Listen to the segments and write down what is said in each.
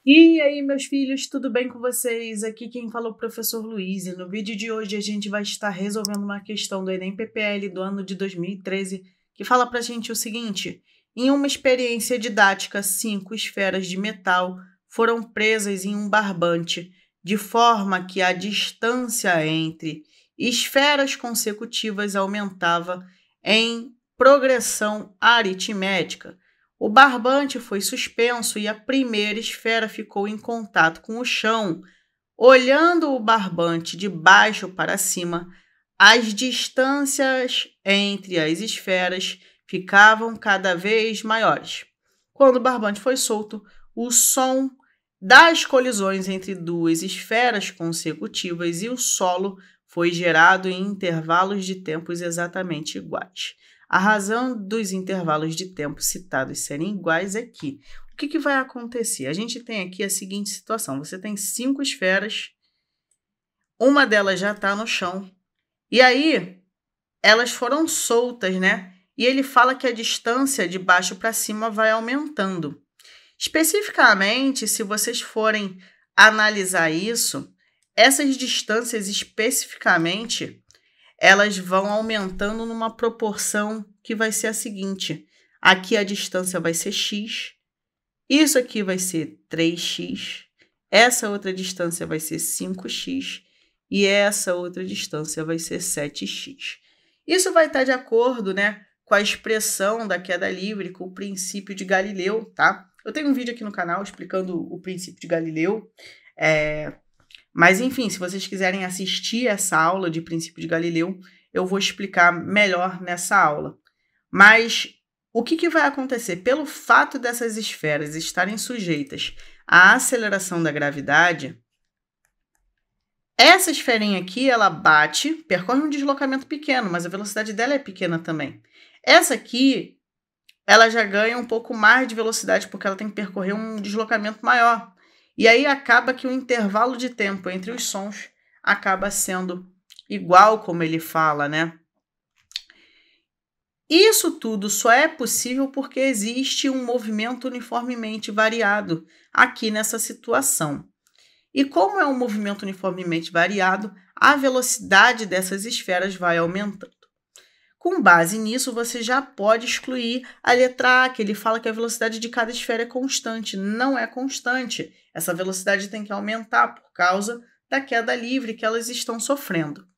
E aí, meus filhos, tudo bem com vocês? Aqui quem fala é o professor Luiz, e no vídeo de hoje a gente vai estar resolvendo uma questão do Enem PPL do ano de 2013, que fala pra gente o seguinte: em uma experiência didática, 5 esferas de metal foram presas em um barbante, de forma que a distância entre esferas consecutivas aumentava em progressão aritmética. O barbante foi suspenso e a primeira esfera ficou em contato com o chão. Olhando o barbante de baixo para cima, as distâncias entre as esferas ficavam cada vez maiores. Quando o barbante foi solto, o som das colisões entre duas esferas consecutivas e o solo foi gerado em intervalos de tempos exatamente iguais. A razão dos intervalos de tempo citados serem iguais é que o que vai acontecer? A gente tem aqui a seguinte situação: você tem 5 esferas, uma delas já está no chão, e aí elas foram soltas, né? E ele fala que a distância de baixo para cima vai aumentando. Especificamente, se vocês forem analisar isso, essas distâncias especificamente, elas vão aumentando numa proporção que vai ser a seguinte: aqui a distância vai ser x, isso aqui vai ser 3x, essa outra distância vai ser 5x e essa outra distância vai ser 7x. Isso vai estar de acordo, né, com a expressão da queda livre, com o princípio de Galileu, tá? Eu tenho um vídeo aqui no canal explicando o princípio de Galileu, mas, enfim, se vocês quiserem assistir essa aula de princípio de Galileu, eu vou explicar melhor nessa aula. Mas o que vai acontecer? Pelo fato dessas esferas estarem sujeitas à aceleração da gravidade, essa esferinha aqui, ela bate, percorre um deslocamento pequeno, mas a velocidade dela é pequena também. Essa aqui, ela já ganha um pouco mais de velocidade, porque ela tem que percorrer um deslocamento maior. E aí acaba que o intervalo de tempo entre os sons acaba sendo igual, como ele fala, né? Isso tudo só é possível porque existe um movimento uniformemente variado aqui nessa situação. E como é um movimento uniformemente variado, a velocidade dessas esferas vai aumentando. Com base nisso, você já pode excluir a letra A, que ele fala que a velocidade de cada esfera é constante. Não é constante. Essa velocidade tem que aumentar por causa da queda livre que elas estão sofrendo.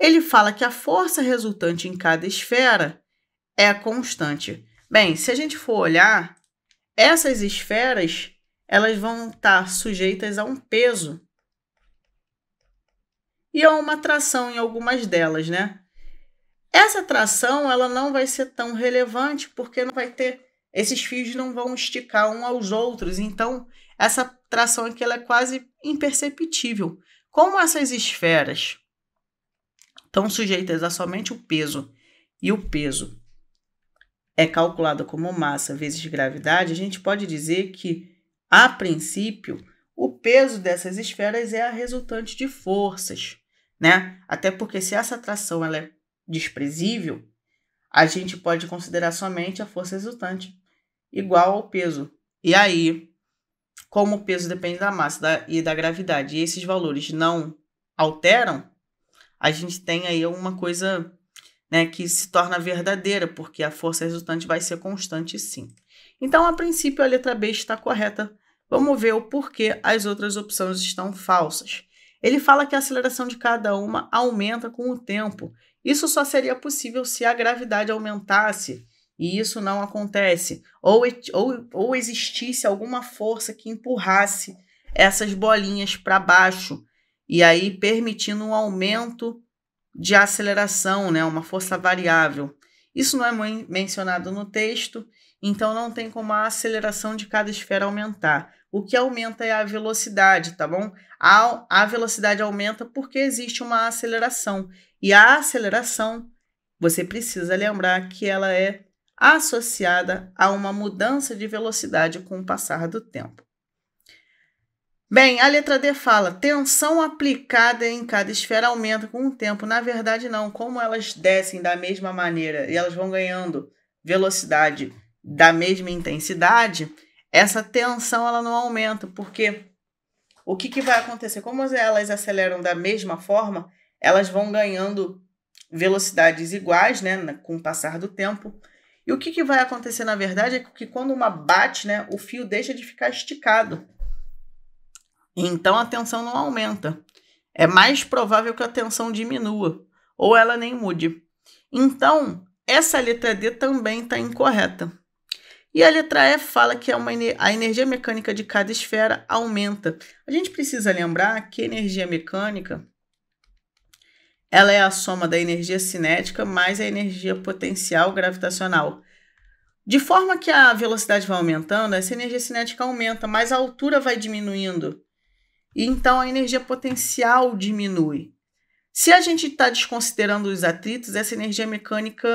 Ele fala que a força resultante em cada esfera é constante. Bem, se a gente for olhar, essas esferas elas vão estar sujeitas a um peso e a uma tração em algumas delas, né? Essa tração ela não vai ser tão relevante porque não vai ter, esses fios não vão esticar uns aos outros, então essa tração aqui ela é quase imperceptível. Como essas esferas estão sujeitas a somente o peso e o peso é calculado como massa vezes gravidade, a gente pode dizer que, a princípio, o peso dessas esferas é a resultante de forças, né? Até porque se essa tração ela é desprezível, a gente pode considerar somente a força resultante igual ao peso. E aí, como o peso depende da massa e da gravidade, e esses valores não alteram, a gente tem aí uma coisa, né, que se torna verdadeira, porque a força resultante vai ser constante sim. Então, a princípio, a letra B está correta. Vamos ver o porquê as outras opções estão falsas. Ele fala que a aceleração de cada uma aumenta com o tempo. Isso só seria possível se a gravidade aumentasse, e isso não acontece. Ou existisse alguma força que empurrasse essas bolinhas para baixo, e aí permitindo um aumento de aceleração, né? Uma força variável. Isso não é mencionado no texto, então não tem como a aceleração de cada esfera aumentar. O que aumenta é a velocidade, tá bom? A velocidade aumenta porque existe uma aceleração. E a aceleração, você precisa lembrar que ela é associada a uma mudança de velocidade com o passar do tempo. Bem, a letra D fala, tensão aplicada em cada esfera aumenta com o tempo. Na verdade, não. Como elas descem da mesma maneira e elas vão ganhando velocidade da mesma intensidade, essa tensão ela não aumenta, porque o que vai acontecer? Como elas aceleram da mesma forma, elas vão ganhando velocidades iguais, né, com o passar do tempo. E o que vai acontecer, na verdade, é que quando uma bate, né, o fio deixa de ficar esticado. Então a tensão não aumenta. É mais provável que a tensão diminua, ou ela nem mude. Então, essa letra D também está incorreta. E a letra E fala que a energia mecânica de cada esfera aumenta. A gente precisa lembrar que a energia mecânica ela é a soma da energia cinética mais a energia potencial gravitacional. De forma que a velocidade vai aumentando, essa energia cinética aumenta, mas a altura vai diminuindo. E então a energia potencial diminui. Se a gente está desconsiderando os atritos, essa energia mecânica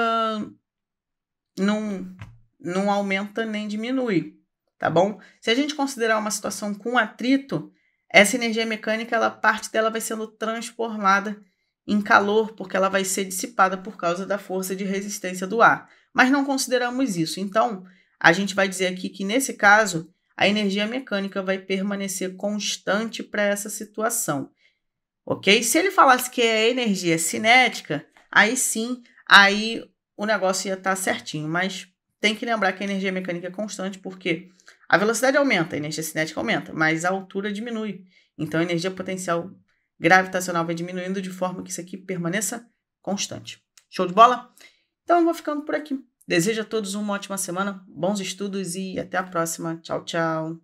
não aumenta nem diminui, tá bom? Se a gente considerar uma situação com atrito, essa energia mecânica, parte dela vai sendo transformada em calor, porque ela vai ser dissipada por causa da força de resistência do ar. Mas não consideramos isso. Então, a gente vai dizer aqui que, nesse caso, a energia mecânica vai permanecer constante para essa situação. Ok? Se ele falasse que é energia cinética, aí sim, aí o negócio ia estar certinho. Mas tem que lembrar que a energia mecânica é constante, porque a velocidade aumenta, a energia cinética aumenta, mas a altura diminui. Então, a energia potencial gravitacional vai diminuindo de forma que isso aqui permaneça constante. Show de bola? Então, eu vou ficando por aqui. Desejo a todos uma ótima semana, bons estudos e até a próxima. Tchau, tchau.